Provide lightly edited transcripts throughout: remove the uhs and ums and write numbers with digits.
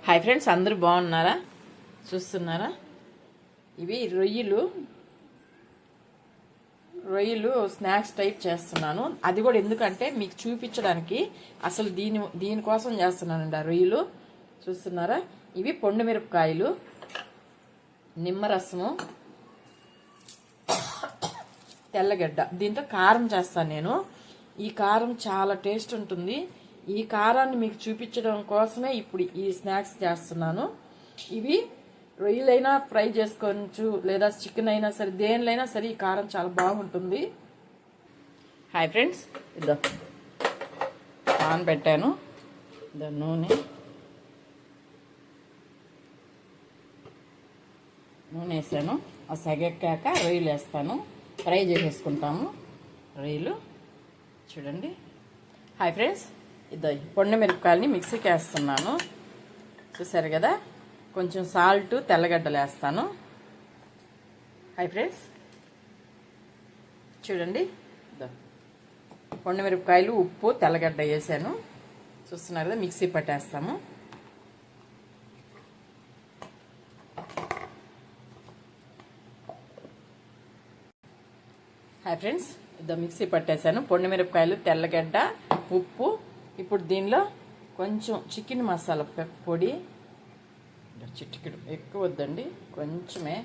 Hi friends, అందరూ బాగున్నారా? చూస్తున్నారా? ఇవి రొయ్యలు స్నాక్స్ టైప్ చేస్తున్నాను. అది కూడా ఎందుకంటే మీకు చూపించడానికి, అసలు దీనికోసం చేస్తున్నానండి. ఆ రొయ్యలు చూస్తున్నారా? ఇవి పొండు మిరపకాయలు, నిమ్మరసము, తెల్లగడ్డ. దీంతో కారం చేస్తాను నేను. ఈ కారం చాలా టేస్ట్ ఉంటుంది. ఈ కారాన్ని మీకు చూపించడం కోసమే ఇప్పుడు ఈ స్నాక్స్ చేస్తున్నాను. ఇవి రొయ్యలైనా ఫ్రై చేసుకోవచ్చు, లేదా చికెన్ అయినా సరే, దేనిలైనా సరే ఈ కారం చాలా బాగుంటుంది. హాయ్ ఫ్రెండ్స్, ఇద్దా పాన్ పెట్టాను. నూనె వేసాను. ఆ సగెక్కాక రొయ్యలు వేస్తాను. ఫ్రై చేసేసుకుంటాము రొయ్యలు. చూడండి. హాయ్ ఫ్రెండ్స్, పొండు మిరపకాయలని మిక్సీకి వేస్తున్నాను. చూసారు కదా? కొంచెం సాల్ట్, తెల్లగడ్డలు వేస్తాను. హాయ్ ఫ్రెండ్స్, చూడండి. పొండు మిరపకాయలు, ఉప్పు, తెల్లగడ్డ వేసాను. చూస్తున్నారు కదా? మిక్సీ పట్టేస్తాము. హాయ్ ఫ్రెండ్స్, మిక్సీ పట్టేసాను. పొండు మిరపకాయలు, తెల్లగడ్డ, ఉప్పు. ఇప్పుడు దీనిలో కొంచెం చికెన్ మసాలా పొడి, చిటికెడు, ఎక్కువ వద్దండి, కొంచెమే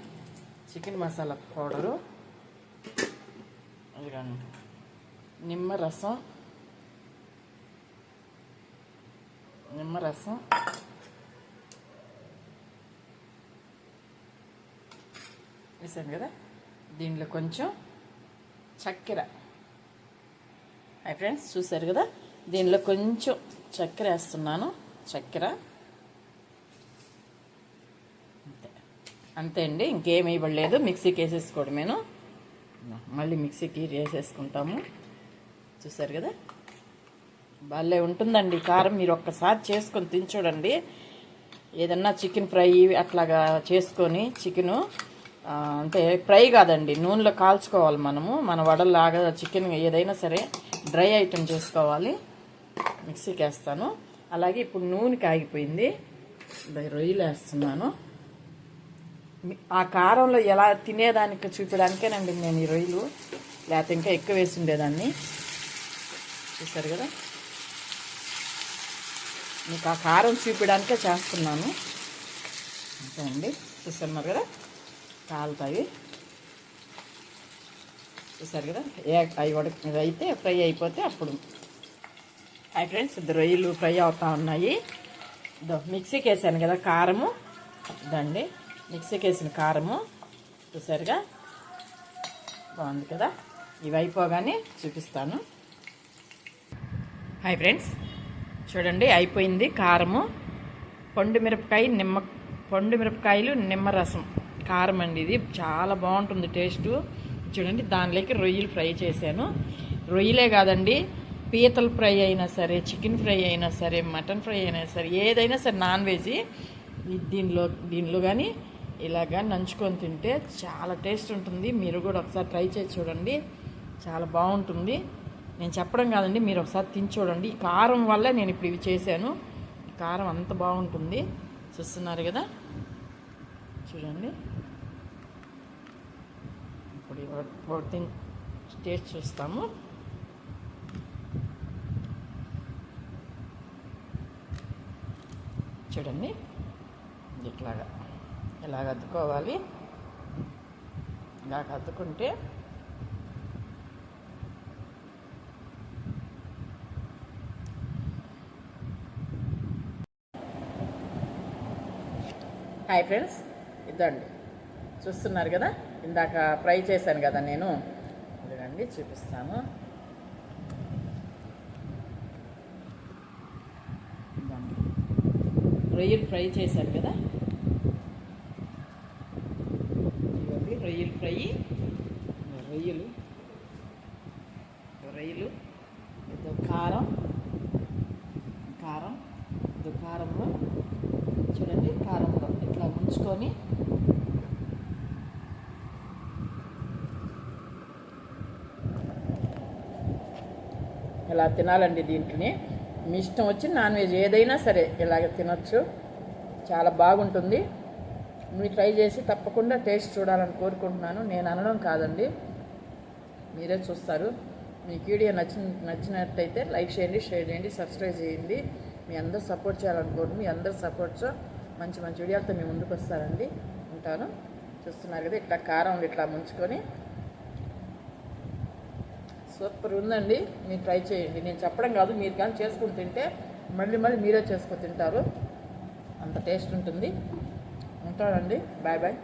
చికెన్ మసాలా పౌడరు, నిమ్మరసం వేసాను కదా? దీనిలో కొంచెం చక్కెర. హాయ్ ఫ్రెండ్స్, చూసారు కదా? దీనిలో కొంచెం చక్కెర వేస్తున్నాను. చక్కెర అంతే అండి, ఇంకేం ఇవ్వలేదు. మిక్సీకి వేసేసుకోవడమేను. మళ్ళీ మిక్సీకి వేసేసుకుంటాము. చూసారు కదా? భలే ఉంటుందండి కారం. మీరు ఒక్కసారి చేసుకొని తిని చూడండి. ఏదన్నా చికెన్ ఫ్రై అట్లాగా చేసుకొని, చికెను అంటే ఫ్రై కాదండి, నూనెలో కాల్చుకోవాలి మనము. మన వడలాగా చికెన్ ఏదైనా సరే డ్రై ఐటెం చేసుకోవాలి. మిక్సీకి వేస్తాను. అలాగే ఇప్పుడు నూనె కాగిపోయింది. రొయ్యలు వేస్తున్నాను. ఆ కారంలో ఎలా తినేదానికి చూపించడానికేనండి నేను ఈ రొయ్యలు, లేకపోతే ఇంకా ఎక్కువ వేసి ఉండేదాన్ని. చూసారు కదా? మీకు ఆ కారం చూపించడానికే చేస్తున్నాను. అంతే అండి. చూస్తున్నారు కదా? కాలుతాయి. చూసారు కదా? అవి అయితే ఫ్రై అయిపోతే అప్పుడు. హాయ్ ఫ్రెండ్స్, రొయ్యలు ఫ్రై అవుతా ఉన్నాయి. మిక్సీకి వేసాను కదా కారము. ఇదండి మిక్సీకి వేసిన కారము. చూసారుగా? బాగుంది కదా? ఇవి అయిపోగానే చూపిస్తాను. హాయ్ ఫ్రెండ్స్, చూడండి, అయిపోయింది కారము. పొండు మిరపకాయలు, నిమ్మరసం కారం అండి. ఇది చాలా బాగుంటుంది టేస్టు. చూడండి, దానిలోకి రొయ్యలు ఫ్రై చేశాను. రొయ్యలే కాదండి, పీతల ఫ్రై అయినా సరే, చికెన్ ఫ్రై అయినా సరే, మటన్ ఫ్రై అయినా సరే, ఏదైనా సరే నాన్ వెజ్ దీనిలో కానీ ఇలాగా నంచుకొని తింటే చాలా టేస్ట్ ఉంటుంది. మీరు కూడా ఒకసారి ట్రై చేసి చూడండి, చాలా బాగుంటుంది. నేను చెప్పడం కాదండి, మీరు ఒకసారి తిని చూడండి. ఈ కారం వల్ల నేను ఇప్పుడు ఇవి చేశాను. కారం అంత బాగుంటుంది. చూస్తున్నారు కదా? చూడండి. ఇప్పుడు టేస్ట్ చూస్తాము. చూడండి, ఇలాగ అద్దుకోవాలి. ఇలాగ అద్దుకుంటే హాయ్ ఫ్రెండ్స్, ఇదండి చూస్తున్నారు కదా? ఇందాక ఫ్రై చేశాను కదా నేను, ఇదండి చూపిస్తాను. రొయ్యలు ఫ్రై చేశాను కదా? ఇవ్వండి రొయ్యలు ఫ్రై. రొయ్యలు ఇది కారంలో చూడండి, కారంలో ఇట్లా ముంచుకొని ఇలా తినాలండి. దీంట్ని మీ ఇష్టం వచ్చి నాన్ వెజ్ ఏదైనా సరే ఇలాగ తినొచ్చు. చాలా బాగుంటుంది. మీరు ట్రై చేసి తప్పకుండా టేస్ట్ చూడాలని కోరుకుంటున్నాను. నేను అనడం కాదండి, మీరే చూస్తారు. మీకు వీడియో నచ్చినట్టయితే లైక్ చేయండి, షేర్ చేయండి, సబ్స్క్రైబ్ చేయండి. మీ అందరూ సపోర్ట్ చేయాలనుకోండి. మీ అందరు సపోర్ట్స్ మంచి మంచి వీడియోలతో మీ ముందుకు వస్తారండి. ఉంటాను. చూస్తున్నారు కదా, ఇట్లా కారం ఇట్లా ముంచుకొని సూపర్ ఉందండి. మీరు ట్రై చేయండి. నేను చెప్పడం కాదు, మీరు కానీ చేసుకుని తింటే మళ్ళీ మీరే చేసుకొని తింటారు. అంత టేస్ట్ ఉంటుంది. ఉంటానండి. Bye bye.